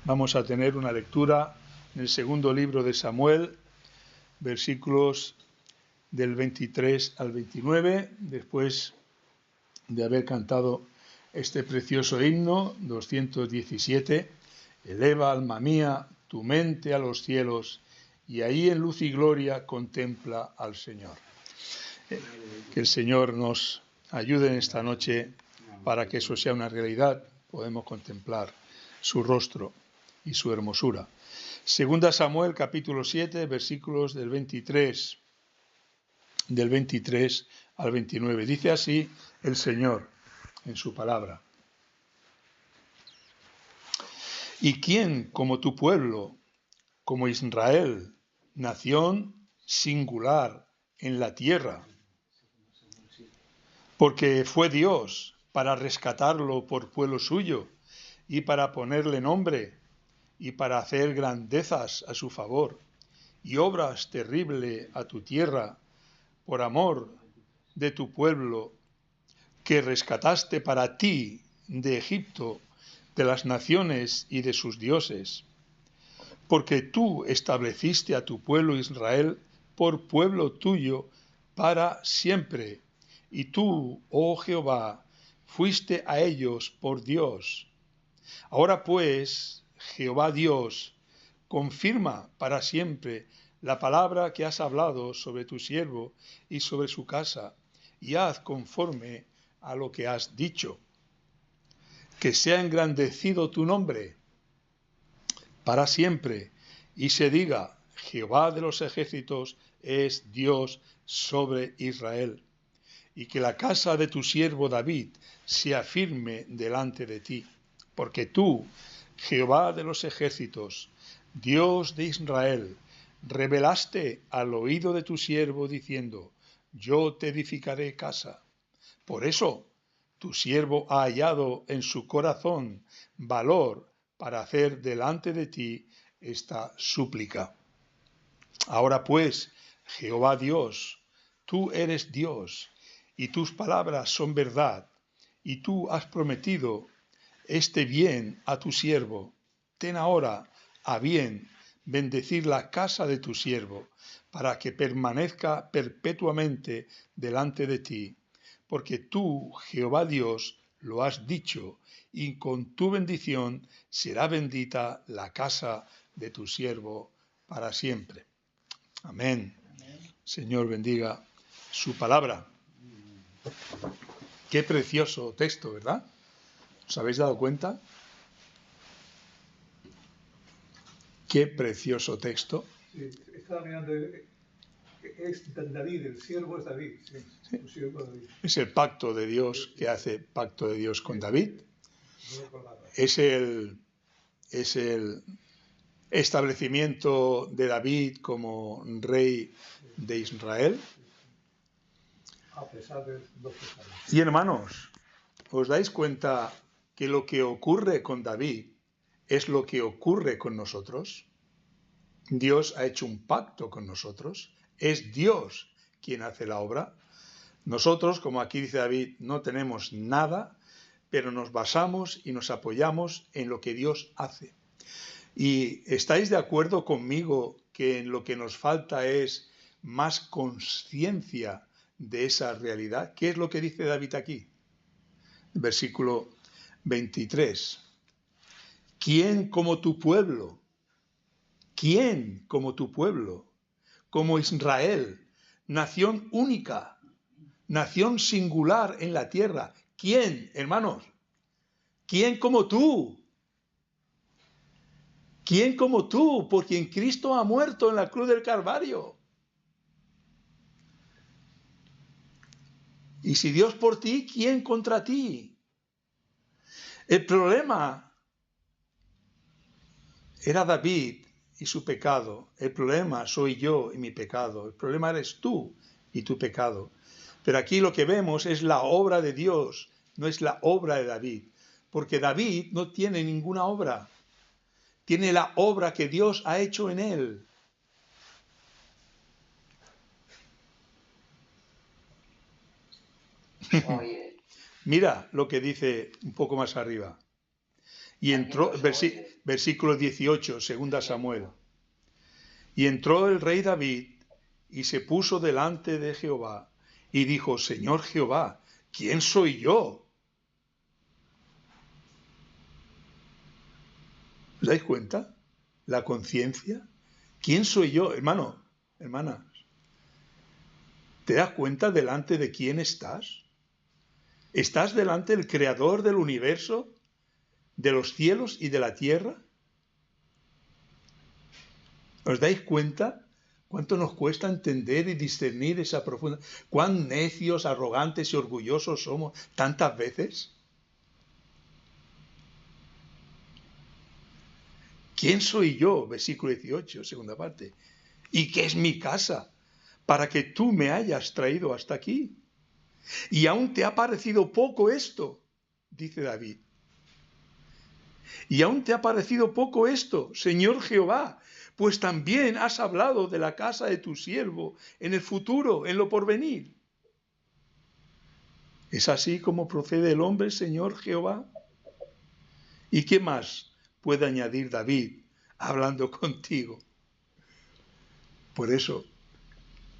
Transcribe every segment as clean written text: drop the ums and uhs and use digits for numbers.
Vamos a tener una lectura en el segundo libro de Samuel, versículos del 23 al 29, después de haber cantado este precioso himno 217, eleva, alma mía, tu mente a los cielos, y ahí en luz y gloria contempla al Señor. Que el Señor nos ayude en esta noche para que eso sea una realidad, podemos contemplar su rostro y su hermosura. Segunda Samuel, capítulo 7, versículos del 23 al 29. Dice así el Señor en su palabra. ¿Y quién como tu pueblo, como Israel, nación singular en la tierra? Porque fue Dios para rescatarlo por pueblo suyo y para ponerle nombre y para hacer grandezas a su favor y obras terribles a tu tierra por amor de tu pueblo que rescataste para ti de Egipto, de las naciones y de sus dioses. Porque tú estableciste a tu pueblo Israel por pueblo tuyo para siempre. Y tú, oh Jehová, fuiste a ellos por Dios. Ahora pues, Jehová Dios, confirma para siempre la palabra que has hablado sobre tu siervo y sobre su casa, y haz conforme a lo que has dicho. Que sea engrandecido tu nombre para siempre, y se diga, Jehová de los ejércitos es Dios sobre Israel. Y que la casa de tu siervo David sea firme delante de ti. Porque tú, Jehová de los ejércitos, Dios de Israel, revelaste al oído de tu siervo diciendo, yo te edificaré casa. Por eso, tu siervo ha hallado en su corazón valor para hacer delante de ti esta súplica. Ahora pues, Jehová Dios, tú eres Dios, y tus palabras son verdad, y tú has prometido este bien a tu siervo. Ten ahora a bien bendecir la casa de tu siervo, para que permanezca perpetuamente delante de ti, porque tú, Jehová Dios, lo has dicho, y con tu bendición será bendita la casa de tu siervo para siempre. Amén. Señor, bendiga su palabra. Qué precioso texto, ¿verdad? ¿Os habéis dado cuenta? Qué precioso texto. Sí, estaba mirando, es David, el siervo es David. Sí. El siervo David. Es el pacto de Dios que hace pacto de Dios con David. Es el establecimiento de David como rey de Israel. A pesar de los pecados. Y hermanos, ¿os dais cuenta que lo que ocurre con David es lo que ocurre con nosotros? Dios ha hecho un pacto con nosotros. Es Dios quien hace la obra. Nosotros, como aquí dice David, no tenemos nada, pero nos basamos y nos apoyamos en lo que Dios hace. ¿Y estáis de acuerdo conmigo que en lo que nos falta es más conciencia de esa realidad? ¿Qué es lo que dice David aquí? Versículo 23. ¿Quién como tu pueblo? ¿Quién como tu pueblo? Como Israel, nación única, nación singular en la tierra. ¿Quién, hermanos? ¿Quién como tú? ¿Quién como tú? Por quien Cristo ha muerto en la cruz del Calvario. Y si Dios por ti, ¿quién contra ti? El problema era David y su pecado. El problema soy yo y mi pecado. El problema eres tú y tu pecado. Pero aquí lo que vemos es la obra de Dios, no es la obra de David. Porque David no tiene ninguna obra. Tiene la obra que Dios ha hecho en él. Mira lo que dice un poco más arriba. Y entró, versículo 18, segunda Samuel. Y entró el rey David y se puso delante de Jehová y dijo: Señor Jehová, ¿quién soy yo? ¿Os dais cuenta? La conciencia. ¿Quién soy yo? Hermano, hermanas, ¿te das cuenta delante de quién estás? ¿Estás delante del Creador del universo, de los cielos y de la tierra? ¿Os dais cuenta cuánto nos cuesta entender y discernir esa profunda? ¿Cuán necios, arrogantes y orgullosos somos tantas veces? ¿Quién soy yo? Versículo 18, segunda parte. ¿Y qué es mi casa para que tú me hayas traído hasta aquí? Y aún te ha parecido poco esto, dice David. Y aún te ha parecido poco esto, Señor Jehová, pues también has hablado de la casa de tu siervo en el futuro, en lo porvenir. ¿Es así como procede el hombre, Señor Jehová? ¿Y qué más puede añadir David hablando contigo? Por eso,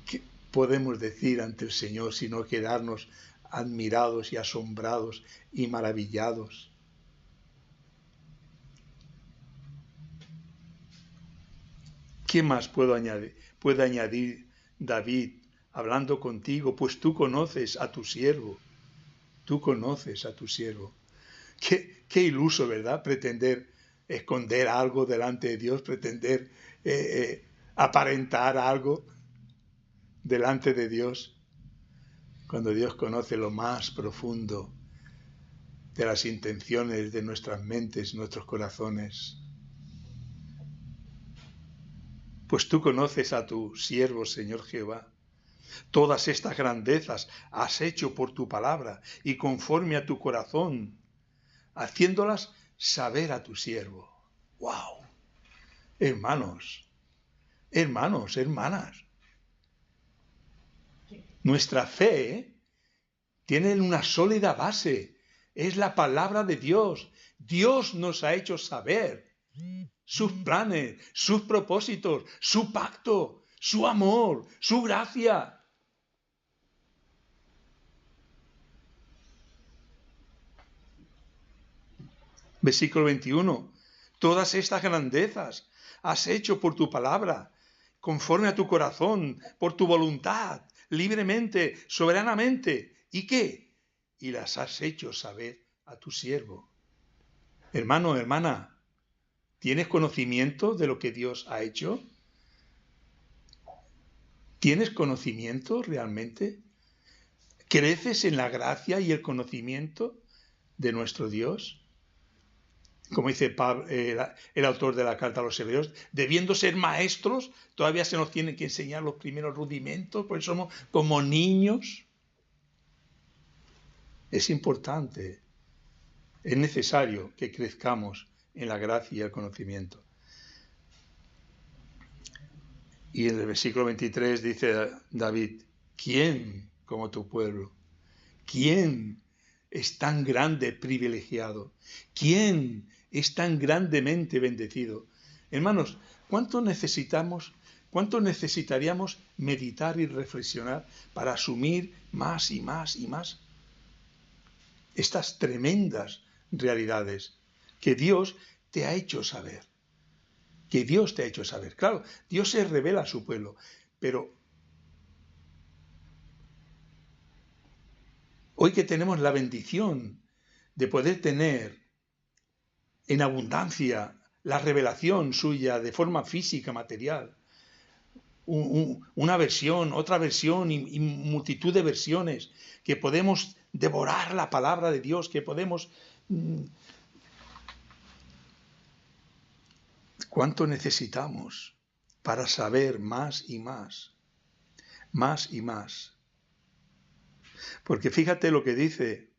¿qué podemos decir ante el Señor sino quedarnos admirados y asombrados y maravillados? ¿Qué más puede añadir David hablando contigo? Pues tú conoces a tu siervo. Tú conoces a tu siervo. Qué iluso, ¿verdad? Pretender esconder algo delante de Dios, pretender aparentar algo delante de Dios, cuando Dios conoce lo más profundo de las intenciones de nuestras mentes, nuestros corazones. Pues tú conoces a tu siervo, Señor Jehová. Todas estas grandezas has hecho por tu palabra y conforme a tu corazón, haciéndolas saber a tu siervo. ¡Wow! Hermanos, hermanas. Nuestra fe tiene una sólida base. Es la palabra de Dios. Dios nos ha hecho saber sus planes, sus propósitos, su pacto, su amor, su gracia. Versículo 21. Todas estas grandezas has hecho por tu palabra, conforme a tu corazón, por tu voluntad, libremente, soberanamente. ¿Y qué? Y las has hecho saber a tu siervo. Hermano, hermana, ¿tienes conocimiento de lo que Dios ha hecho? ¿Tienes conocimiento realmente? ¿Creces en la gracia y el conocimiento de nuestro Dios? Como dice Pablo, el autor de la carta a los Hebreos, debiendo ser maestros, todavía se nos tienen que enseñar los primeros rudimentos, porque somos como niños. Es importante, es necesario que crezcamos en la gracia y el conocimiento. Y en el versículo 23 dice David: ¿quién como tu pueblo? ¿Quién es tan grande privilegiado? ¿Quién es tan grandemente bendecido? Hermanos, ¿cuánto necesitaríamos meditar y reflexionar para asumir más y más y más estas tremendas realidades que Dios te ha hecho saber? Que Dios te ha hecho saber. Claro, Dios se revela a su pueblo, pero hoy que tenemos la bendición de poder tener en abundancia la revelación suya de forma física, material, una versión, otra versión y multitud de versiones, que podemos devorar la palabra de Dios, que podemos... ¿Cuánto necesitamos para saber más y más? Más y más. Porque fíjate lo que dice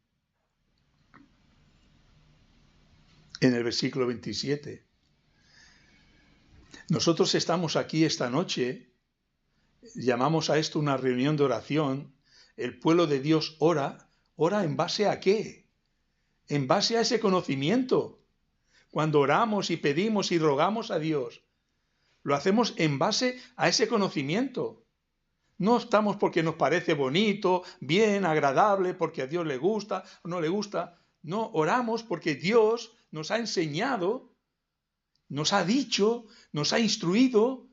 en el versículo 27. Nosotros estamos aquí esta noche, llamamos a esto una reunión de oración. El pueblo de Dios ora ¿en base a qué? En base a ese conocimiento. cuando oramos y pedimos y rogamos a Dios, lo hacemos en base a ese conocimiento. No estamos porque nos parece bonito, bien, agradable, porque a Dios le gusta o no le gusta. No, oramos porque Dios nos ha enseñado, nos ha dicho, nos ha instruido,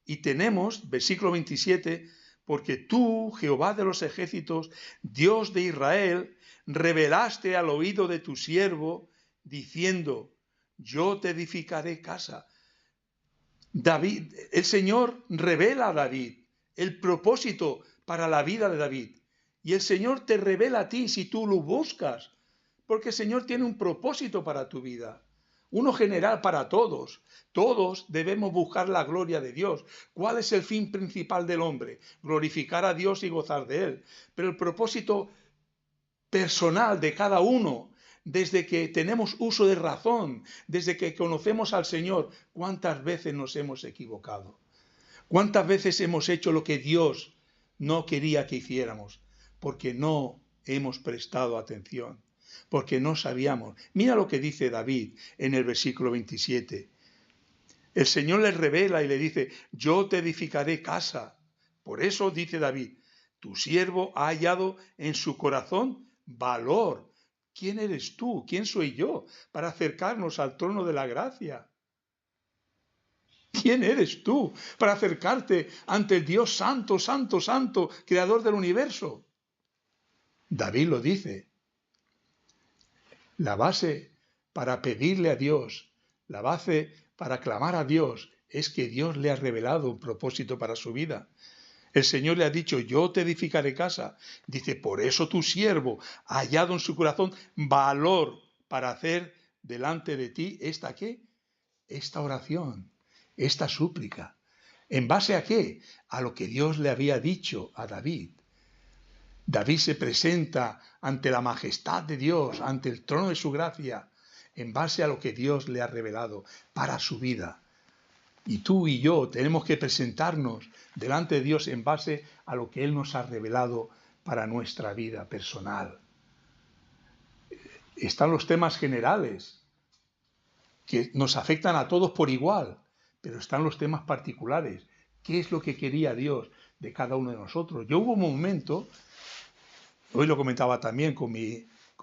y tenemos, versículo 27, porque tú, Jehová de los ejércitos, Dios de Israel, revelaste al oído de tu siervo, diciendo, yo te edificaré casa. David, el Señor revela a David el propósito para la vida de David. Y el Señor te revela a ti si tú lo buscas, porque el Señor tiene un propósito para tu vida. Uno general para todos. Todos debemos buscar la gloria de Dios. ¿Cuál es el fin principal del hombre? Glorificar a Dios y gozar de Él. Pero el propósito personal de cada uno, desde que tenemos uso de razón, desde que conocemos al Señor, ¿cuántas veces nos hemos equivocado? ¿Cuántas veces hemos hecho lo que Dios no quería que hiciéramos? Porque no hemos prestado atención, porque no sabíamos. Mira lo que dice David en el versículo 27. El Señor le revela y le dice, yo te edificaré casa. Por eso dice David, tu siervo ha hallado en su corazón valor. ¿Quién eres tú? ¿Quién soy yo para acercarnos al trono de la gracia? ¿Quién eres tú para acercarte ante el Dios santo, santo, santo, creador del universo? David lo dice. La base para pedirle a Dios, la base para clamar a Dios, es que Dios le ha revelado un propósito para su vida. El Señor le ha dicho, yo te edificaré casa. Dice, por eso tu siervo ha hallado en su corazón valor para hacer delante de ti esta ¿qué? Esta oración, esta súplica. ¿En base a qué? A lo que Dios le había dicho a David. David se presenta ante la majestad de Dios, ante el trono de su gracia, en base a lo que Dios le ha revelado para su vida. Y tú y yo tenemos que presentarnos delante de Dios en base a lo que Él nos ha revelado para nuestra vida personal. Están los temas generales que nos afectan a todos por igual, pero están los temas particulares. ¿Qué es lo que quería Dios de cada uno de nosotros? Yo hubo un momento, hoy lo comentaba también con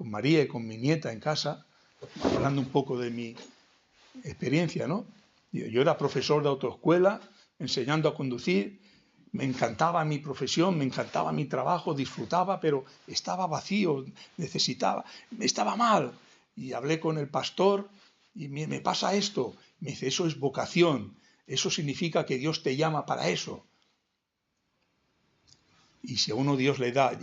María y con mi nieta en casa, hablando un poco de mi experiencia, ¿no? Yo era profesor de autoescuela, enseñando a conducir, me encantaba mi profesión, me encantaba mi trabajo, disfrutaba, pero estaba vacío, estaba mal. Y hablé con el pastor y me pasa esto. Me dice, eso es vocación, eso significa que Dios te llama para eso. Y si a uno Dios le da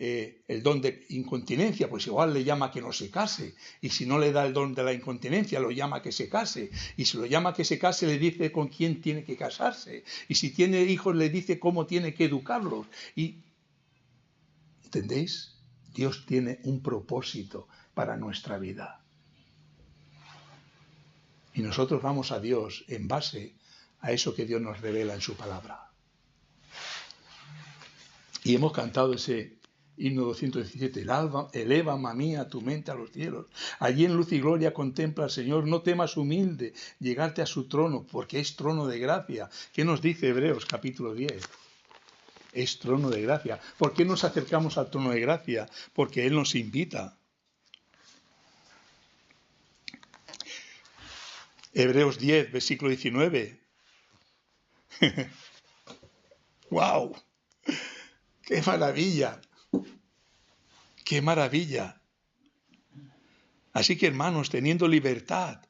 el don de incontinencia, pues igual le llama que no se case. Y si no le da el don de la incontinencia, lo llama que se case. Y si lo llama que se case, le dice con quién tiene que casarse. Y si tiene hijos, le dice cómo tiene que educarlos. Y, ¿entendéis? Dios tiene un propósito para nuestra vida. Y nosotros vamos a Dios en base a eso que Dios nos revela en su palabra. Y hemos cantado ese himno 217, eleva, alma mía, tu mente a los cielos. Allí en luz y gloria contempla al Señor. No temas, humilde, llegarte a su trono, porque es trono de gracia. ¿Qué nos dice Hebreos capítulo 10? Es trono de gracia. ¿Por qué nos acercamos al trono de gracia? Porque Él nos invita. Hebreos 10, versículo 19. ¡Wow! ¡Qué maravilla! ¡Qué maravilla! Así que, hermanos, teniendo libertad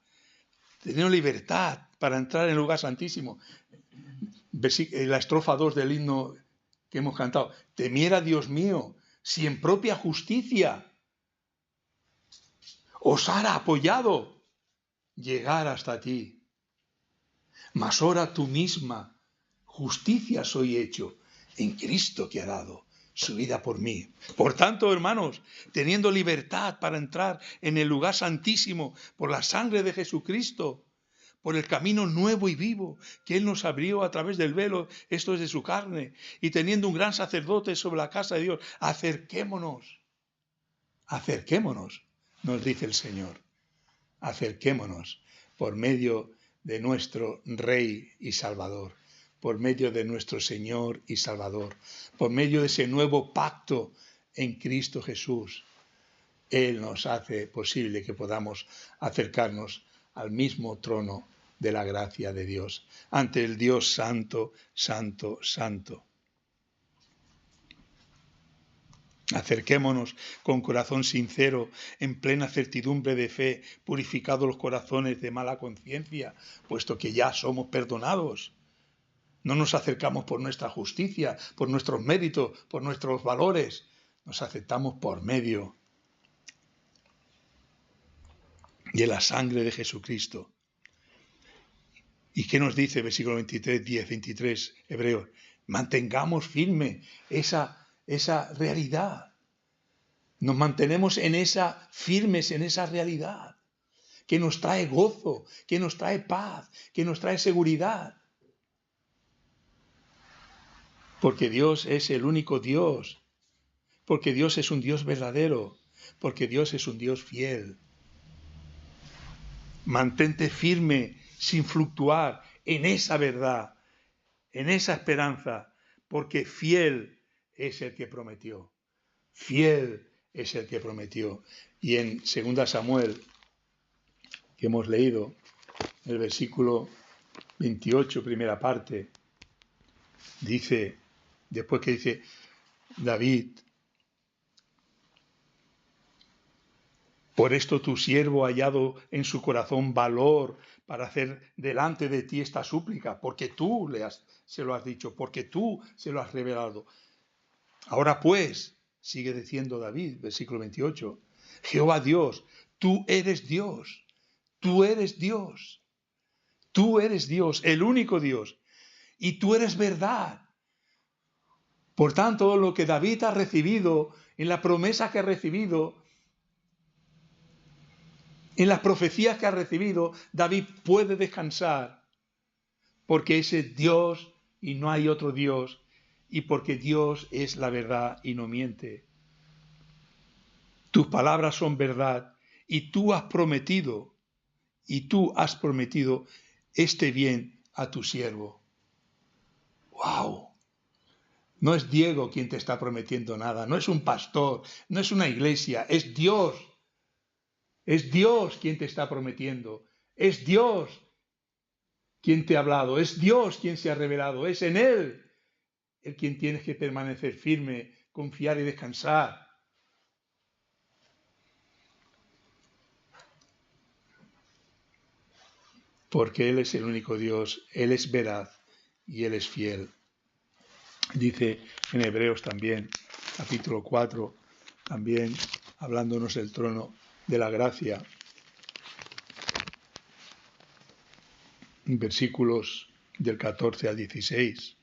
para entrar en el lugar santísimo, la estrofa 2 del himno que hemos cantado, temiera Dios mío, si en propia justicia osara apoyado llegar hasta ti. Mas ahora tú misma, justicia soy hecho en Cristo que ha dado su vida por mí. Por tanto, hermanos, teniendo libertad para entrar en el lugar santísimo por la sangre de Jesucristo, por el camino nuevo y vivo que Él nos abrió a través del velo, esto es de su carne, y teniendo un gran sacerdote sobre la casa de Dios, acerquémonos, nos dice el Señor. Acerquémonos por medio de nuestro Rey y Salvador, por medio de nuestro Señor y Salvador, por medio de ese nuevo pacto en Cristo Jesús. Él nos hace posible que podamos acercarnos al mismo trono de la gracia de Dios, ante el Dios santo, santo, santo. Acerquémonos con corazón sincero, en plena certidumbre de fe, purificados los corazones de mala conciencia, puesto que ya somos perdonados. No nos acercamos por nuestra justicia, por nuestros méritos, por nuestros valores. Nos aceptamos por medio de la sangre de Jesucristo. ¿Y qué nos dice versículo 23, 10, 23, Hebreos? Mantengamos firme esa realidad. Nos mantenemos firmes en esa realidad, que nos trae gozo, que nos trae paz, que nos trae seguridad. Porque Dios es el único Dios, porque Dios es un Dios verdadero, porque Dios es un Dios fiel. Mantente firme, sin fluctuar, en esa verdad, en esa esperanza, porque fiel es el que prometió. Fiel es el que prometió. Y en 2 Samuel, que hemos leído, el versículo 28, primera parte, dice, después que dice David, por esto tu siervo ha hallado en su corazón valor para hacer delante de ti esta súplica, porque tú se lo has dicho, porque tú se lo has revelado. Ahora pues, sigue diciendo David, versículo 28, Jehová Dios, tú eres Dios, tú eres Dios, tú eres Dios, el único Dios, y tú eres verdad. Por tanto, lo que David ha recibido, en la promesa que ha recibido, en las profecías que ha recibido, David puede descansar, porque ese es Dios y no hay otro Dios, y porque Dios es la verdad y no miente. Tus palabras son verdad, y tú has prometido este bien a tu siervo. ¡Wow! No es Diego quien te está prometiendo nada, no es un pastor, no es una iglesia, es Dios. Es Dios quien te está prometiendo, es Dios quien te ha hablado, es Dios quien se ha revelado, es en Él el quien tienes que permanecer firme, confiar y descansar. Porque Él es el único Dios, Él es veraz y Él es fiel. Dice en Hebreos también, capítulo 4, también hablándonos del trono de la gracia, versículos del 14 al 16.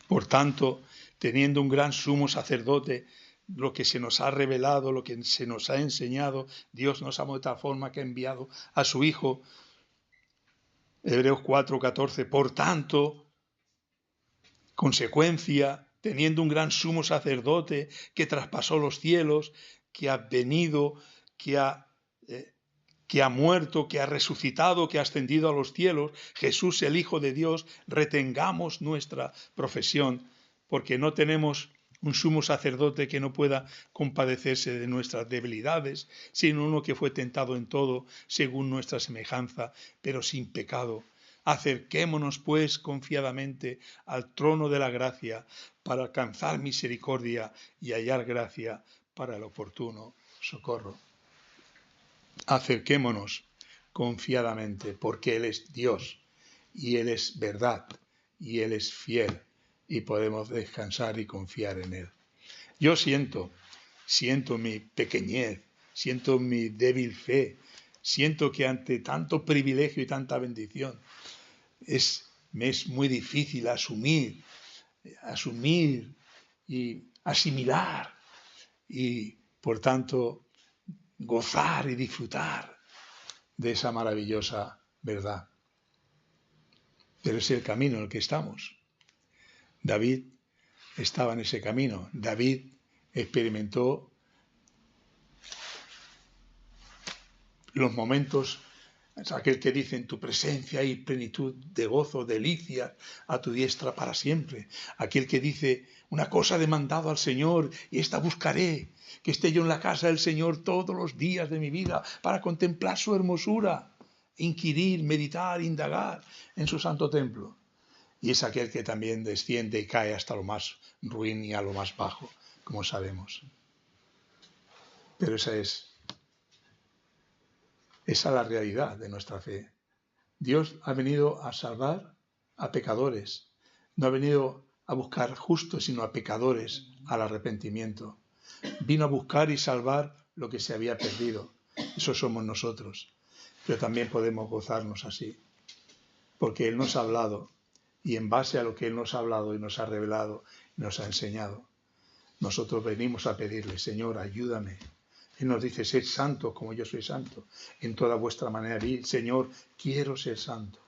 Por tanto, teniendo un gran sumo sacerdote, lo que se nos ha revelado, lo que se nos ha enseñado, Dios nos amó de tal forma que ha enviado a su Hijo. Hebreos 4:14. Por tanto, consecuencia, teniendo un gran sumo sacerdote que traspasó los cielos, que ha venido, que ha muerto, que ha resucitado, que ha ascendido a los cielos, Jesús el Hijo de Dios, retengamos nuestra profesión, porque no tenemos un sumo sacerdote que no pueda compadecerse de nuestras debilidades, sino uno que fue tentado en todo, según nuestra semejanza, pero sin pecado. Acerquémonos, pues, confiadamente al trono de la gracia, para alcanzar misericordia y hallar gracia para el oportuno socorro. Acerquémonos confiadamente, porque Él es Dios, y Él es verdad, y Él es fiel, y podemos descansar y confiar en Él. Yo siento mi pequeñez, siento mi débil fe, siento que ante tanto privilegio y tanta bendición me es muy difícil asumir y asimilar, y por tanto gozar y disfrutar de esa maravillosa verdad. Pero es el camino en el que estamos. David estaba en ese camino. David experimentó los momentos, es aquel que dice en tu presencia hay plenitud de gozo, delicia a tu diestra para siempre. Aquel que dice una cosa he demandado al Señor y esta buscaré, que esté yo en la casa del Señor todos los días de mi vida para contemplar su hermosura, inquirir, meditar, indagar en su santo templo. Y es aquel que también desciende y cae hasta lo más ruin y a lo más bajo, como sabemos. Pero esa es la realidad de nuestra fe. Dios ha venido a salvar a pecadores, no ha venido a buscar justos, sino a pecadores al arrepentimiento. Vino a buscar y salvar lo que se había perdido. Eso somos nosotros. Pero también podemos gozarnos así, porque Él nos ha hablado, y en base a lo que Él nos ha hablado y nos ha revelado y nos ha enseñado, nosotros venimos a pedirle, Señor, ayúdame. Él nos dice, sed santos como yo soy santo, en toda vuestra manera de ir. Señor, quiero ser santo.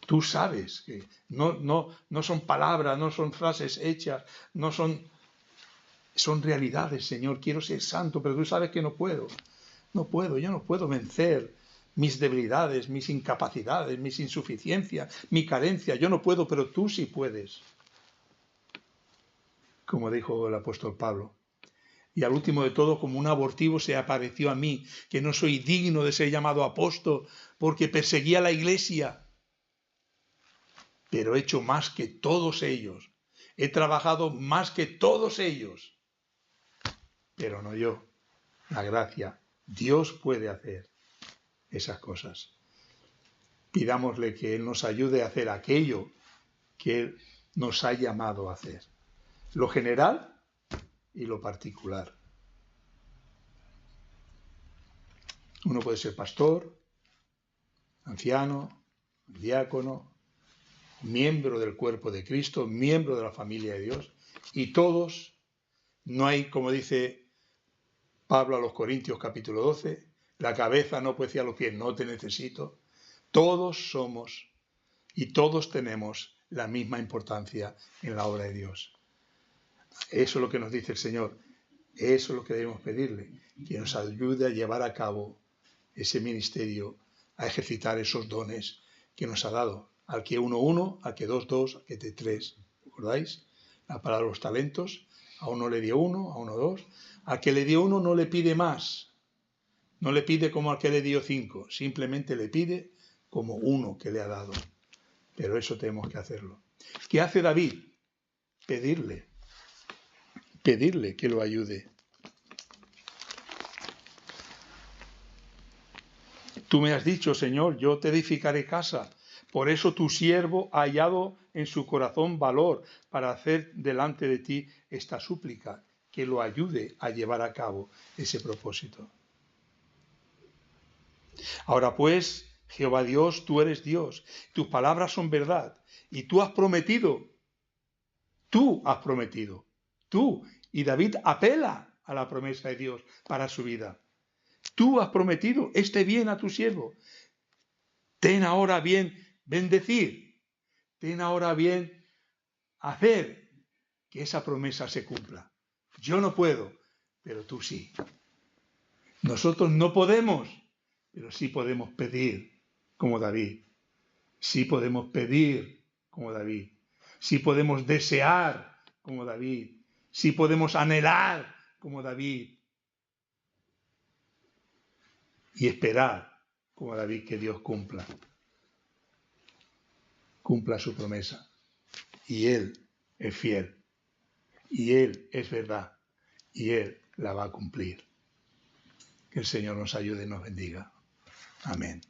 Tú sabes que no son palabras, no son frases hechas, son realidades, Señor. Quiero ser santo, pero tú sabes que no puedo. Yo no puedo vencer mis debilidades, mis incapacidades, mis insuficiencias, mi carencia. Yo no puedo, pero tú sí puedes. Como dijo el apóstol Pablo. Y al último de todo, como un abortivo se apareció a mí, que no soy digno de ser llamado apóstol, porque perseguía a la iglesia. Pero he hecho más que todos ellos. He trabajado más que todos ellos. Pero no yo. La gracia. Dios puede hacer esas cosas. Pidámosle que Él nos ayude a hacer aquello que Él nos ha llamado a hacer. Lo general y lo particular. Uno puede ser pastor, anciano, diácono, miembro del cuerpo de Cristo, miembro de la familia de Dios, y todos, no hay, como dice Pablo a los Corintios capítulo 12, la cabeza no puede decir a los pies, no te necesito. Todos somos y todos tenemos la misma importancia en la obra de Dios. Eso es lo que nos dice el Señor, eso es lo que debemos pedirle, que nos ayude a llevar a cabo ese ministerio, a ejercitar esos dones que nos ha dado. Al que uno, al que dos, al que tres. ¿Recordáis? La palabra de los talentos. A uno le dio uno, a uno dos. Al que le dio uno no le pide más. No le pide como al que le dio 5. Simplemente le pide como uno que le ha dado. Pero eso tenemos que hacerlo. ¿Qué hace David? Pedirle que lo ayude. Tú me has dicho, Señor, yo te edificaré casa. Por eso tu siervo ha hallado en su corazón valor para hacer delante de ti esta súplica, que lo ayude a llevar a cabo ese propósito. Ahora pues, Jehová Dios, tú eres Dios, tus palabras son verdad, y tú, y David apela a la promesa de Dios para su vida. Tú has prometido este bien a tu siervo. Ten ahora bien bendecir, ten ahora bien hacer que esa promesa se cumpla. Yo no puedo, pero tú sí. Nosotros no podemos, pero sí podemos pedir como David. Sí podemos pedir como David. Sí podemos desear como David. Sí podemos anhelar como David. Y esperar como David que Dios cumpla su promesa. Y Él es fiel. Y Él es verdad. Y Él la va a cumplir. Que el Señor nos ayude y nos bendiga. Amén.